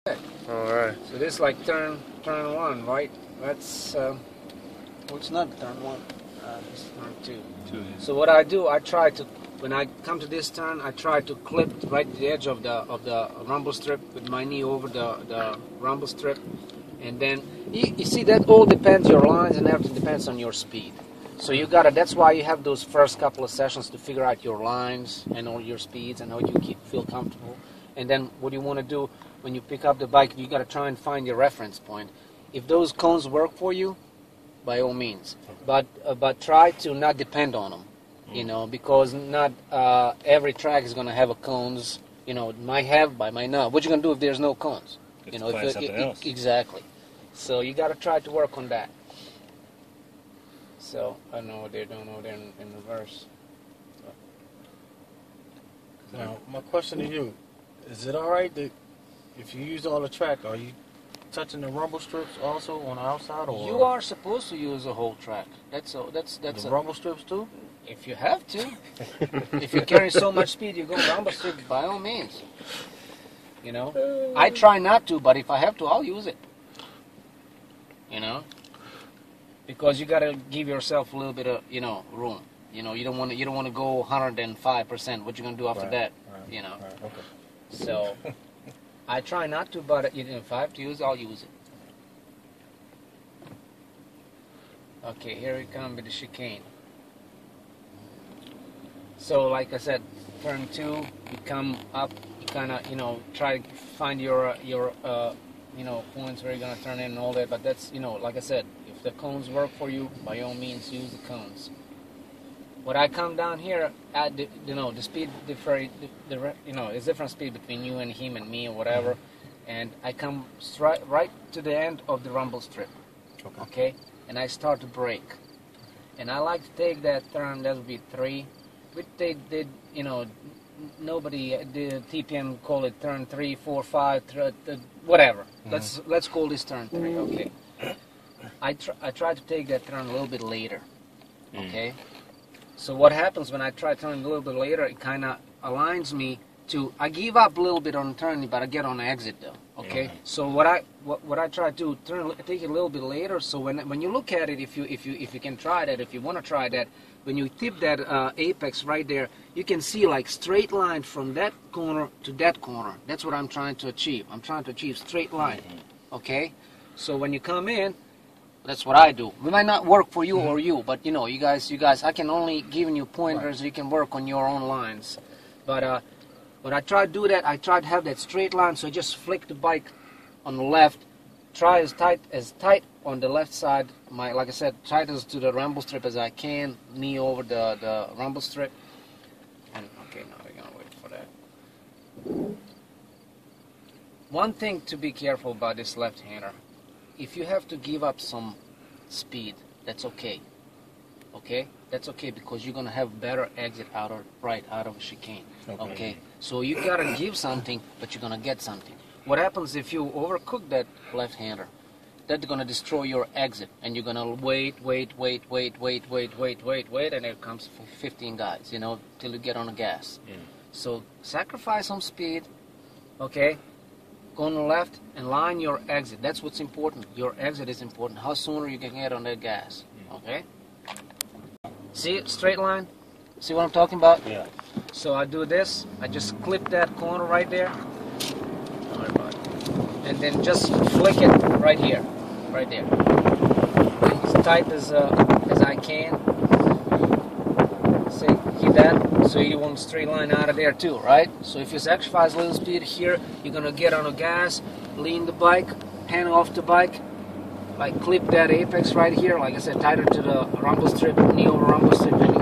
Alright. So this is like turn one, right? That's well, it's not turn one. This is turn two. So what I do, I try to, when I come to this turn, I try to clip right at the edge of the rumble strip with my knee over the rumble strip, and then you see that all depends, your lines and everything depends on your speed. So you gotta. That's why you have those first couple of sessions to figure out your lines and all your speeds and how you feel comfortable. And then what you want to do when you pick up the bike, you gotta try and find your reference point. If those cones work for you, by all means, but try to not depend on them, you know, because not every track is gonna have a cones. You know, it might have, but might not. What you gonna do if there's no cones? You know, if something else. Exactly. So you gotta try to work on that. So I don't know what they're doing over there in reverse. Now, my question to you: is it all right that if you use all the track, are you touching the rumble strips also on the outside, or You are supposed to use the whole track. That's the rumble strips too? if you have to. If you're carrying so much speed, you go rumble strip by all means. You know, I try not to, but if I have to, I'll use it. You know, because you gotta give yourself a little bit of room. You know, you don't want to go 105%. What you gonna do after that? Right, You know. Right, okay. So I try not to, but if I have to use it, I'll use it. Okay, here we come with the chicane. So like I said, turn two, you come up, you kind of try to find your points where you're gonna turn in and all that. But that's like I said, if the cones work for you, by all means use the cones. When I come down here, at the speed it's different speed between you and him and me or whatever, and I come right to the end of the rumble strip, okay, and I start to brake, and I like to take that turn. That would be 3. But nobody the TPM call it turn 3, 4, 5, whatever. Let's call this turn 3, okay. I try to take that turn a little bit later, okay. So what happens when I try turning a little bit later, it kind of aligns me to, I give up a little bit on turning, but I get on the exit though, okay? So what I try to do, take it a little bit later, so when you look at it, if you can try that, if you want to try that, when you tip that apex right there, you can see like straight line from that corner to that corner. That's what I'm trying to achieve. I'm trying to achieve straight line, okay? So when you come in, that's what I do. It might not work for you or you, but you guys, I can only give you pointers. You can work on your own lines. But when I try to do that, I try to have that straight line. So I just flick the bike on the left. Try as tight on the left side. Like I said, tight as to the rumble strip as I can. Knee over the rumble strip. And okay, now we're gonna wait for that. One thing to be careful about this left-hander. If you have to give up some speed, that's okay. Okay? That's okay because you're going to have better exit out of a chicane. Okay? So you got to give something, but you're going to get something. What happens if you overcook that left-hander? That's going to destroy your exit. And you're going to wait, and there comes 15 guys, till you get on the gas. So sacrifice some speed, okay? Go on the left and line your exit. That's what's important. Your exit is important. How sooner you can get on that gas. Okay? See it? Straight line? See what I'm talking about? Yeah. So I do this. I just clip that corner right there. Don't worry about it. And then just flick it right here. Right there. As tight as I can. See? Keep that. So you want a straight line out of there too, right? So if you sacrifice a little speed here, you're gonna get on the gas, lean the bike, hand off the bike, like clip that apex right here, like I said, tighter to the rumble strip, knee over rumble strip, and you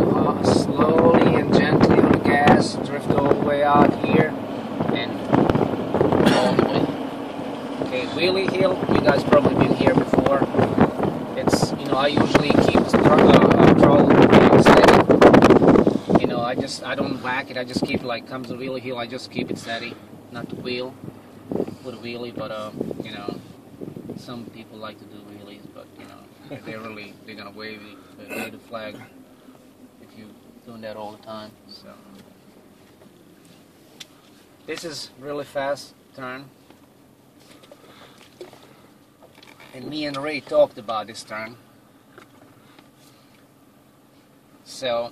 slowly and gently on the gas, drift all the way out here, and all the way. Okay, wheelie hill, you guys probably been here before. It's, I usually keep the throttle steady. I don't whack it. I just keep it like comes the wheelie hill. I just keep it steady, not to wheel with a wheelie. But some people like to do wheelies, but they're gonna wave the flag if you're doing that all the time. So this is really fast turn. and me and Ray talked about this turn. So,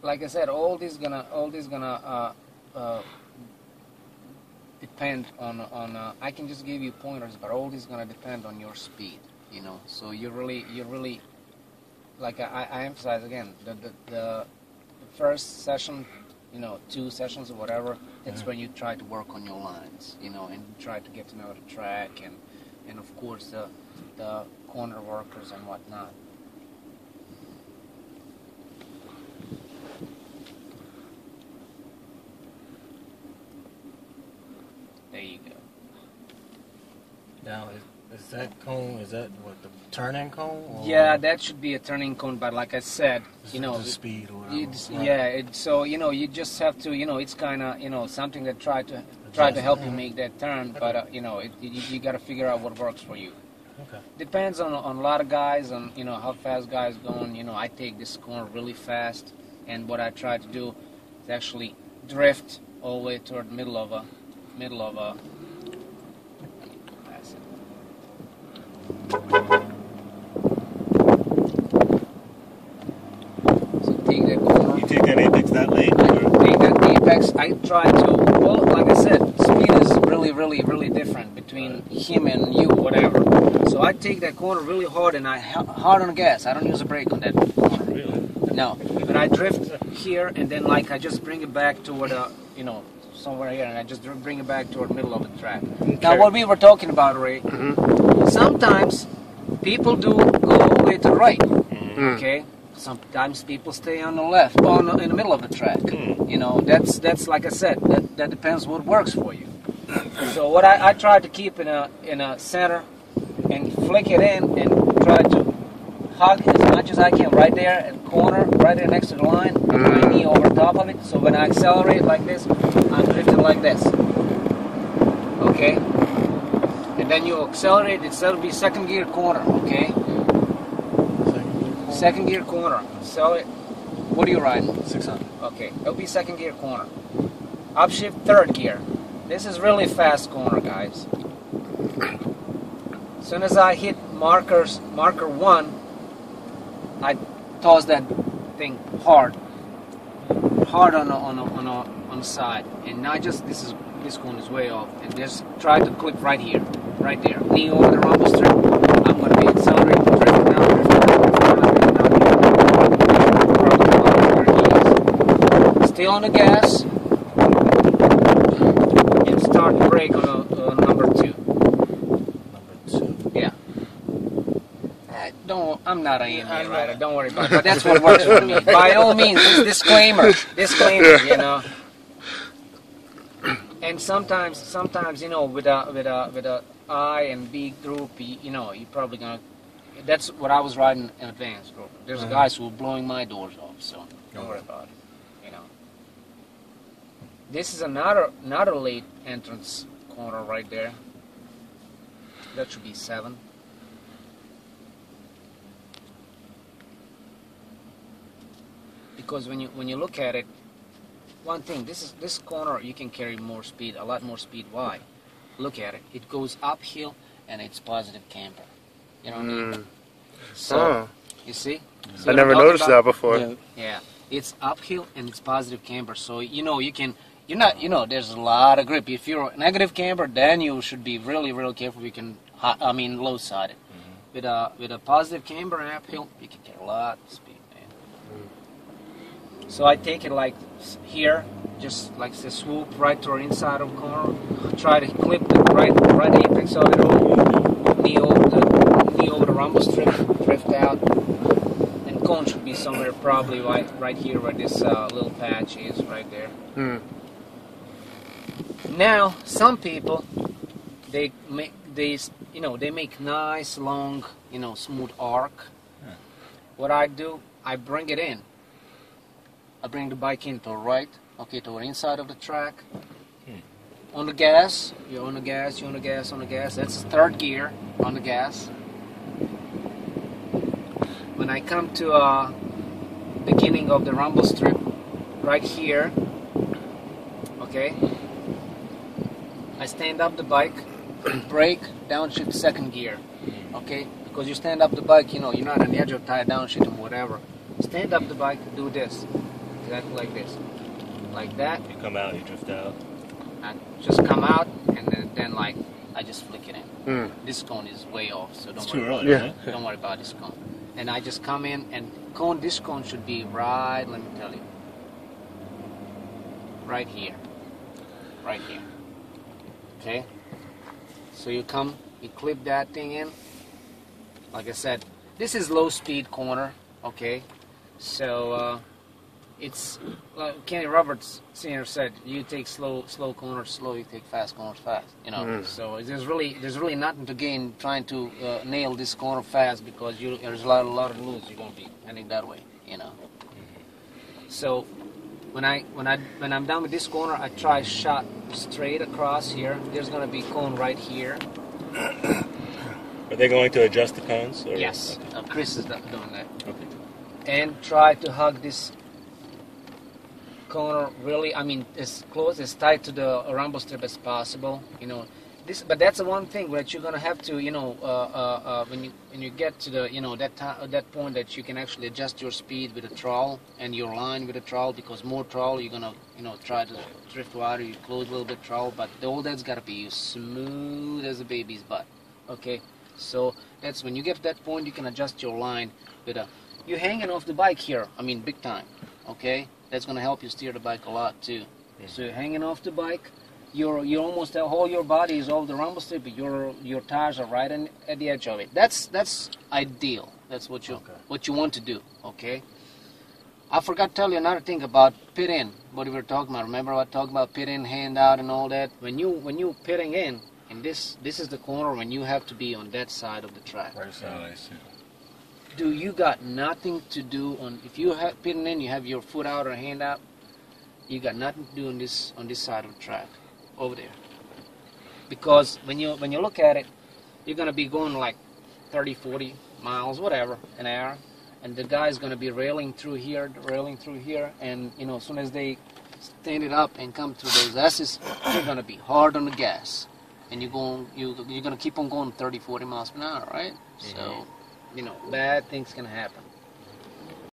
like I said, all this gonna depend on. I can just give you pointers, but all this is gonna depend on your speed. You know, so you really, like I emphasize again, the first session, you know, 2 sessions or whatever. That's when you try to work on your lines, you know, and try to get to know the track and of course the corner workers and whatnot. There you go. Now, is that cone, is that what, the turning cone? Or Yeah, that should be a turning cone, but like I said, you know, the speed or whatever. Right. Yeah, so, you know, you just have to, you know, it's kind of, you know, something that try to help you make that turn, Okay. but, you know, you got to figure out what works for you. Okay. Depends on a lot of guys, on, you know, how fast guys going. You know, I take this corner really fast, and what I try to do is actually drift all the way toward the middle of a pass it. So take that corner. You take that apex that late? Take that apex. I try to, well, like I said, speed is really different between him and you, whatever. So I take that corner really hard, and I hard on the gas. I don't use a brake on that corner. Really? No, but I drift here, and then like I just bring it back toward you know, somewhere here, and I just bring it back toward the middle of the track. Okay. Now, what we were talking about, Ray, sometimes people do go all the way to the right. Okay. Sometimes people stay on the left, in the middle of the track. You know, that's like I said, that depends what works for you. So what I try to keep in a center and flick it in and try to hug as much as I can right there at the corner, right there next to the line, with my knee over top of it. So when I accelerate like this, I'm drifting like this. Okay? And then you accelerate, it'll be second gear corner, okay? Second gear corner. So what are you riding? 600. Okay, it'll be second gear corner. Upshift third gear. This is really fast corner, guys. As soon as I hit marker 1, I toss that thing hard on the side, and not just this cone is way off, and just try to clip right here, right there. Knee over the rumble strip. I'm going to be accelerating, drifting down, Stay on the gas and start the brake on number 2. Number 2. Yeah. I'm not an AMA rider. Don't worry about it. But that's what works for me. By all means, disclaimer, you know. And sometimes, you know, with a I and B group, you know, you're probably gonna. That's what I was riding in advanced group. There's guys who were blowing my doors off, so don't worry about it. You know. This is another late entrance corner right there. That should be 7. Because when you look at it, one thing, this corner you can carry more speed, a lot more speed. Why? Look at it. It goes uphill and it's positive camber. You know what I mean? So you see? I never noticed that before. Yeah. It's uphill and it's positive camber. So you know there's a lot of grip. If you're negative camber, then you should be really careful. You can low side it. With a positive camber and uphill, you can get a lot of speed, man. So I take it like here, just like the swoop right to the inside of the corner. Try to clip the right apex of it over, knee over the rumble strip, drift out, and cone should be somewhere probably right here where this little patch is, right there. Now some people they make nice long, you know, smooth arc. What I do, I bring it in. I bring the bike in to the right, okay, to the inside of the track. On the gas, you're on the gas, you're on the gas, on the gas. That's third gear on the gas. When I come to beginning of the rumble strip, right here, okay, I stand up the bike and brake, downshift second gear. Okay? Because you stand up the bike, you know, you're not on the edge of tire, downshift and whatever. Stand up the bike, do this. Exactly like this. Like that. You come out, you drift out. I just come out and then like I just flick it in. Mm. This cone is way off, so don't It's worry too about early, it. isn't it? Don't worry about this cone. And I just come in and this cone should be right, let me tell you. Right here. Right here. Okay? So you come, you clip that thing in. Like I said, this is low speed corner, okay? So it's like Kenny Roberts Sr. said, you take slow corners slow, you take fast corners fast. You know, so there's really nothing to gain trying to nail this corner fast because there's a lot of loose you're gonna be heading that way. You know. So when I'm done with this corner, I try shot straight across here. There's gonna be cone right here. Are they going to adjust the cones? Or? Yes, Okay. Chris is doing that. Okay. And try to hug this corner really, I mean, as close, as tight to the rumble strip as possible. You know, but that's the one thing that you're gonna have to, you know, when you get to the, you know, that point that you can actually adjust your speed with a trawl and your line with a trawl, because more trawl you're gonna, you know, try to drift wider, you close a little bit trawl, but all that's gotta be smooth as a baby's butt. Okay, so that's when you get to that point you can adjust your line with a. You're hanging off the bike here, I mean big time, okay? That's going to help you steer the bike a lot too. So you're hanging off the bike, you almost, all your body is over the rumble strip, but your tires are right at the edge of it. That's ideal. That's what you want to do, okay? I forgot to tell you another thing about pit in, what we were talking about. Remember I talked about pit in, hand out and all that? When you pitting in, and this is the corner when you have to be on that side of the track. Right side. Oh, I see. Do you got nothing to do on, if you have pitting in, you have your foot out or hand out, you got nothing to do on this side of the track over there, because when you look at it, you're gonna be going like 30-40 miles whatever an hour, and the guy's gonna be railing through here, and you know, as soon as they stand it up and come through those S's, you're gonna be hard on the gas, and you're gonna keep on going 30-40 miles per hour, right? So you know, bad things can happen.